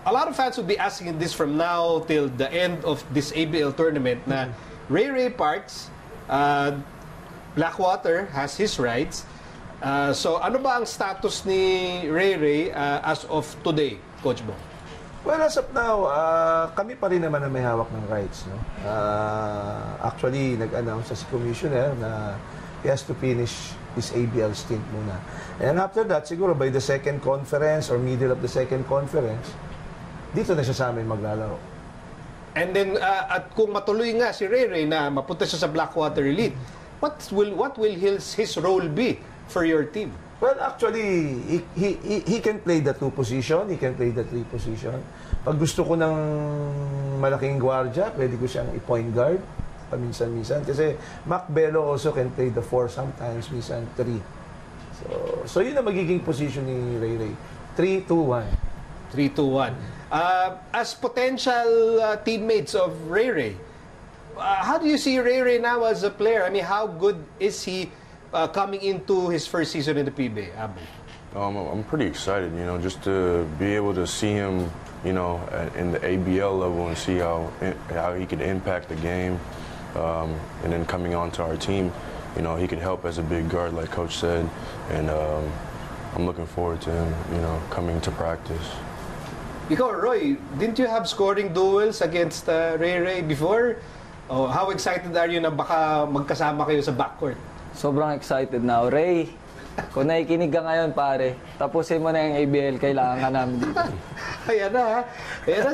a lot of fans will be asking this from now till the end of this ABL tournament na Ray Parks, Blackwater has his rights. So ano ba ang status ni Ray as of today, Coach Bong? Well, as of now, kami pa rin naman ang may hawak ng rights. No? Actually, nag-announce si Commissioner na he has to finish his ABL stint muna. And after that, siguro by the second conference or middle of the second conference, dito na siya sa amin maglalaro. And then, at kung matuloy nga si Ray na mapunta siya sa Blackwater Elite, what will his role be for your team? Well, actually, he can play the 2 position, he can play the 3 position. Pag gusto ko ng malaking gwardiya, pwede ko siyang i-point guard, paminsan-minsan. Kasi Mac Bello also can play the 4 sometimes, minsan 3. So yun ang magiging position ni Ray. 3-2-1. 3-2-1. As potential teammates of Ray, how do you see Ray now as a player? I mean, how good is he coming into his first season in the PBA, Abu? I'm pretty excited, just to be able to see him, in the ABL level and see how he could impact the game. And then coming on to our team, he could help as a big guard, like Coach said. And I'm looking forward to him, coming to practice. Ikaw, Roy, didn't you have scoring duels against Ray before? Oh, how excited are you na baka magkasama kayo sa backcourt? Sobrang excited na. Ray, kung nakikinig ka ngayon, pare, tapusin mo na yung ABL, kailangan ka namin dito. Ayan na, ha? Ayan na,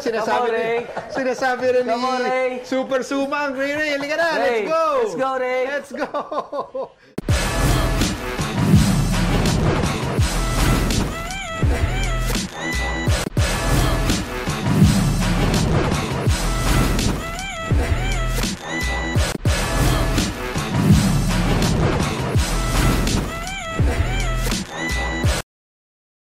sinasabi rin ni Ray. Super Sumang, Ray, halika na, Ray, let's go! let's go, Ray! Let's go!